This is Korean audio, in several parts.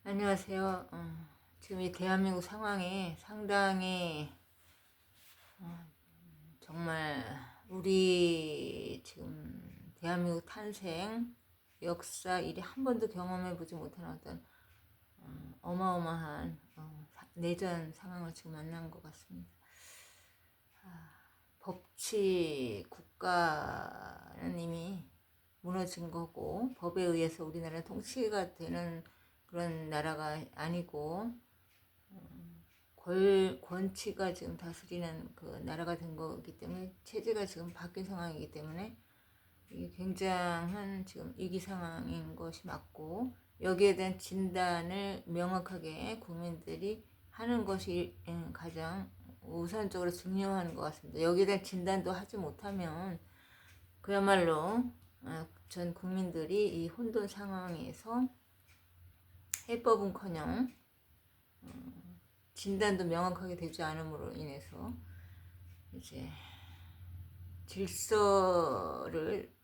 안녕하세요. 지금 이 대한민국 상황이 상당히 정말 우리 지금 대한민국 탄생 역사 일이 한 번도 경험해보지 못한 어떤 어마어마한 내전 상황을 지금 만난 것 같습니다. 법치 국가는 이미 무너진 거고 법에 의해서 우리나라 통치가 되는 그런 나라가 아니고 권치가 지금 다스리는 그 나라가 된 거기 때문에 체제가 지금 바뀐 상황이기 때문에 이게 굉장한 지금 위기 상황인 것이 맞고 여기에 대한 진단을 명확하게 국민들이 하는 것이 가장 우선적으로 중요한 것 같습니다. 여기에 대한 진단도 하지 못하면 그야말로 전 국민들이 이 혼돈 상황에서 해법은커녕 진단도 명확하게 되지 않음으로 인해서 이제 질서를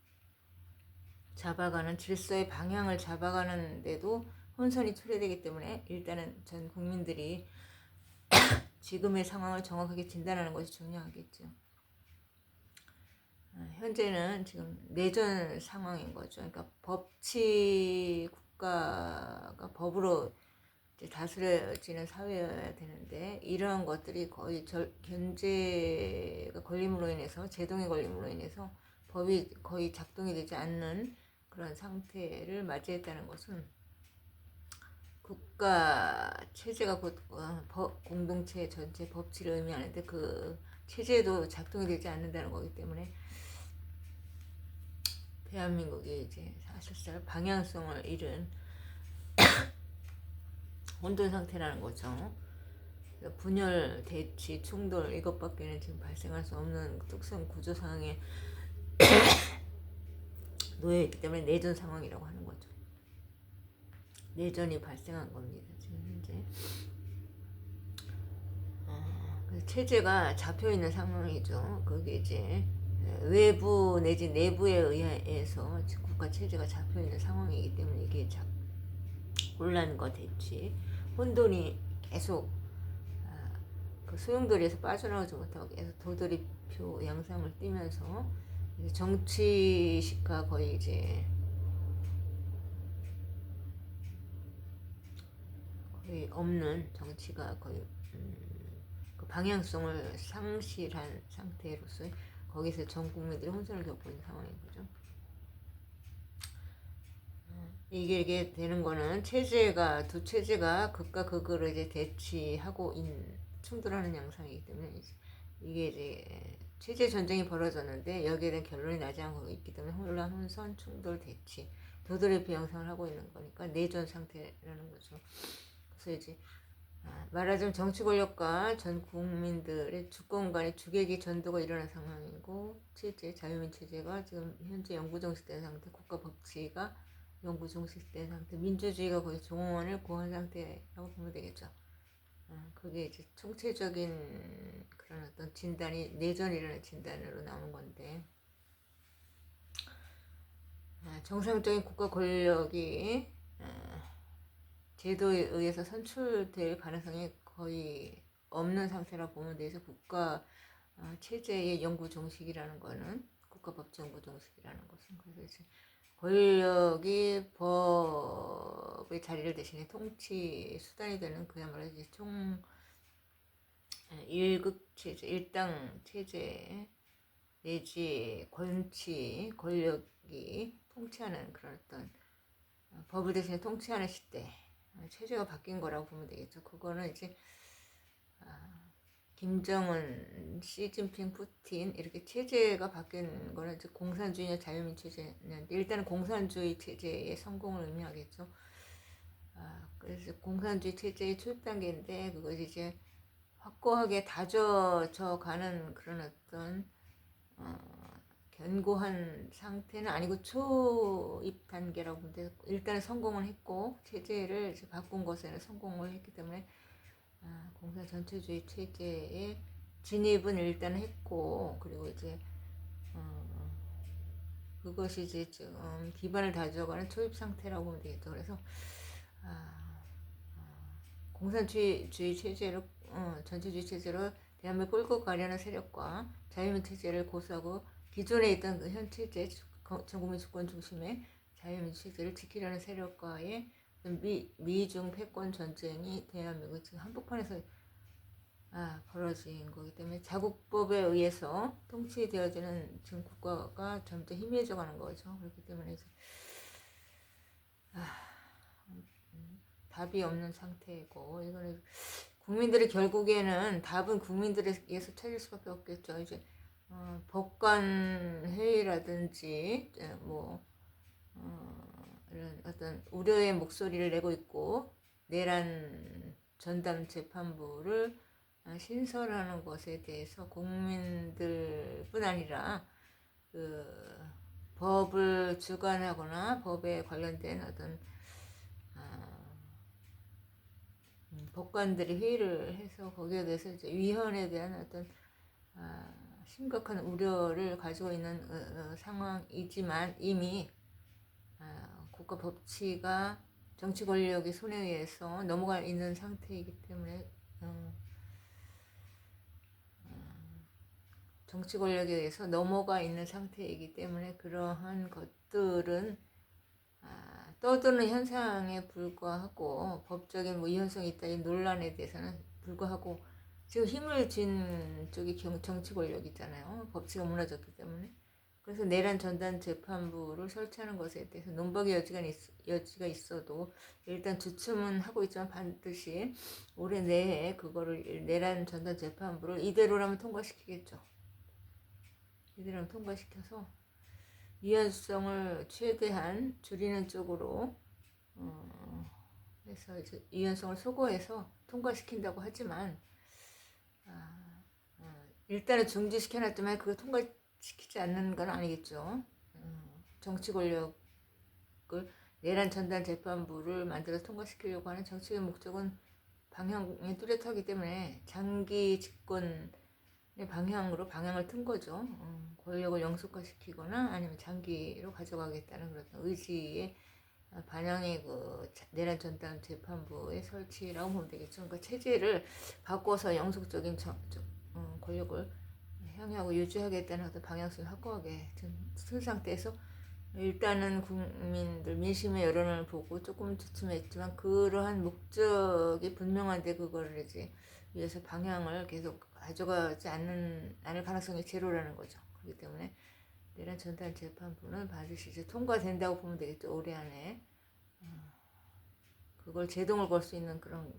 잡아가는 질서의 방향을 잡아가는데도 혼선이 초래되기 때문에 일단은 전 국민들이 지금의 상황을 정확하게 진단하는 것이 중요하겠죠. 현재는 지금 내전 상황인 거죠. 그러니까 법치 국가가 법으로 이제 다스려지는 사회여야 되는데 이러한 것들이 거의 견제가 걸림으로 인해서 제동의 걸림으로 인해서 법이 거의 작동이 되지 않는 그런 상태를 맞이했다는 것은 국가 체제가 곧 공동체 전체 법치를 의미하는데 그 체제도 작동이 되지 않는다는 거기 때문에 대한민국이 이제 사실상 방향성을 잃은 혼돈 상태라는 거죠. 분열, 대치, 충돌 이것밖에는 지금 발생할 수 없는 특성 구조 상황에 놓여 있기 때문에 내전 상황이라고 하는 거죠. 내전이 발생한 겁니다. 지금 현재 체제가 잡혀 있는 상황이죠. 그게 이제 외부 내지 내부에 의해서 국가 체제가 잡혀 있는 상황이기 때문에 이게 혼란과 대치, 혼돈이 계속 그 소용돌이에서 빠져나오지 못하고 계속 도돌이표 양상을 띠면서 정치식과 거의 이제 거의 없는 정치가 거의 그 방향성을 상실한 상태로서 거기서 전 국민들이 혼선을 겪고 있는 상황인 거죠. 이게 되는 거는 두 체제가 극과 극으로 이제 대치하고 충돌하는 양상이기 때문에 이게 이제 체제 전쟁이 벌어졌는데 여기에 대한 결론이 나지 않고 있기 때문에 혼란, 혼선, 충돌, 대치, 도돌이표 양상을 하고 있는 거니까 내전 상태라는 거죠. 그래서 이제 말하자면 정치 권력과 전 국민들의 주권 간의 주객이 전도가 일어난 상황이고 자유민 체제가 지금 현재 영구정식된 상태, 국가 법치가 영구정식된 상태, 민주주의가 거의 종언을 고한 상태라고 보면 되겠죠. 그게 이제 총체적인 그런 어떤 진단이 내전이라는 진단으로 나오는 건데 정상적인 국가 권력이 제도에 의해서 선출될 가능성이 거의 없는 상태라 보면 돼서 국가 체제의 영구 종식이라는 거는 국가 법치 영구 종식이라는 것은 그래서 이제 권력이 법의 자리를 대신해 통치 수단이 되는 그야말로 이제 일극 체제, 일당 체제 내지 권력이 통치하는 그런 어떤 법을 대신해 통치하는 시대 체제가 바뀐 거라고 보면 되겠죠. 그거는 이제 김정은, 시진핑, 푸틴 이렇게 체제가 바뀐 거는 이제 공산주의냐 자유민 체제냐 일단은 공산주의 체제의 성공을 의미하겠죠. 그래서 공산주의 체제의 초입 단계인데 그것이 이제 확고하게 다져져 가는 그런 어떤 견고한 상태는 아니고 초입 단계라고 보는데 일단은 성공을 했고 체제를 이제 바꾼 것에는 성공을 했기 때문에 공산 전체주의 체제에 진입은 일단 했고 그리고 이제 그것이 이제 좀 기반을 다져가는 초입 상태라고 보면 되겠죠. 그래서 공산주의 체제로 전체주의 체제로 대한민국을 끌고 가려는 세력과 자유민 체제를 고수하고 기존에 있던 그 현 체제 전국민 주권 중심의 자유민 체제를 지키려는 세력과의 미중 패권 전쟁이 대한민국 지금 한복판에서 벌어진 거기 때문에 자국법에 의해서 통치되어지는 지금 국가가 점점 희미해져 가는 거죠. 그렇기 때문에 이제 답이 없는 상태이고, 이거는 국민들이 결국에는 답은 국민들에게서 찾을 수밖에 없겠죠. 이제 법관 회의라든지 이런 어떤 우려의 목소리를 내고 있고, 내란 전담 재판부를 신설하는 것에 대해서 국민들뿐 아니라 그 법을 주관하거나 법에 관련된 어떤 법관들이 회의를 해서 거기에 대해서 이제 위헌에 대한 어떤 심각한 우려를 가지고 있는 상황이지만 이미 국가 법치가 정치 권력의 손에 의해서 넘어가 있는 상태이기 때문에 정치 권력에 의해서 넘어가 있는 상태이기 때문에 그러한 것들은 떠드는 현상에 불과하고 법적인 이현성이 있다 이 논란에 대해서는 불과하고 지금 힘을 쥔 쪽이 정치 권력이잖아요. 법치가 무너졌기 때문에. 그래서 내란 전담 재판부를 설치하는 것에 대해서 논박의 여지가 있어도 일단 주춤은 하고 있지만 반드시 올해 내에 그거를 내란 전담 재판부를 이대로라면 통과시키겠죠. 이대로라면 통과시켜서 유연성을 최대한 줄이는 쪽으로 해서 이제 유연성을 소거해서 통과시킨다고 하지만 일단은 중지시켜놨지만 그거 통과시키지 않는 건 아니겠죠. 정치 권력을 내란 전담 재판부를 만들어서 통과시키려고 하는 정치적 목적은 방향이 뚜렷하기 때문에 장기 집권의 방향을 튼 거죠. 권력을 영속화시키거나 아니면 장기로 가져가겠다는 그런 의지의 반영이 그 내란 전담 재판부의 설치라고 보면 되겠죠. 그러니까 체제를 바꿔서 영속적인 권력을 향유하고 유지하겠다는 어떤 방향성을 확고하게 든 상태에서 일단은 국민들 민심의 여론을 보고 조금 주춤했지만 그러한 목적이 분명한데 그거를 이제 위해서 방향을 계속 가져가지 않을 가능성이 제로라는 거죠. 그렇기 때문에 내란 전담 재판부는 반드시 이제 통과된다고 보면 되겠죠. 올해 안에 그걸 제동을 걸 수 있는 그런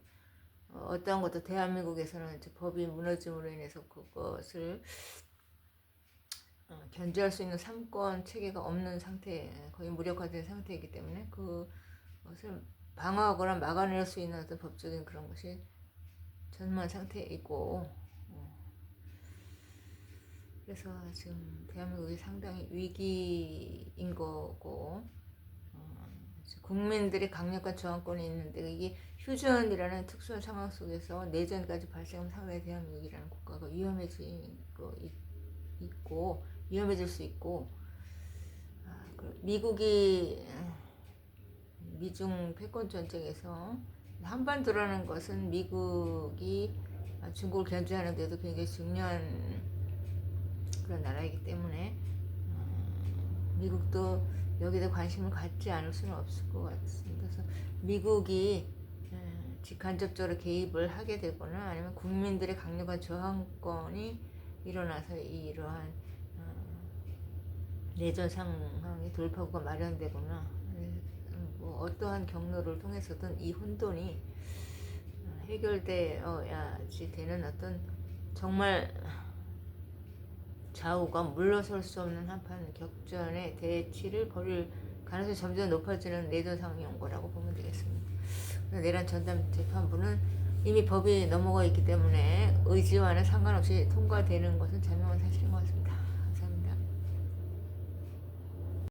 어떠한 것도 대한민국에서는 이제 법이 무너짐으로 인해서 그것을 견제할 수 있는 삼권 체계가 없는 상태, 거의 무력화된 상태이기 때문에 그것을 방어하거나 막아낼 수 있는 어떤 법적인 그런 것이 전무한 상태이고, 그래서 지금 대한민국이 상당히 위기인 거고, 국민들이 강력한 저항권이 있는데 이게 휴전이라는 특수한 상황 속에서 내전까지 발생하면 상당히 대한민국이라는 국가가 위험해질 수 있고, 미국이 미중 패권 전쟁에서 한반도라는 것은 미국이 중국을 견제하는 데도 굉장히 중요한 그런 나라이기 때문에 미국도 여기에 관심을 갖지 않을 수는 없을 것 같습니다. 그래서 미국이 간접적으로 개입을 하게 되거나 아니면 국민들의 강력한 저항권이 일어나서 이러한 내전 상황의 돌파구가 마련되거나 어떠한 경로를 통해서든 이 혼돈이 해결되어야지 되는 어떤 정말 좌우가 물러설 수 없는 한판 격전의 대치를 벌일 가능성이 점점 높아지는 내전 상황이 온 거라고 보면 되겠습니다. 내란 전담 재판부는 이미 법이 넘어가 있기 때문에 의지와는 상관없이 통과되는 것은 자명한 사실인 것 같습니다.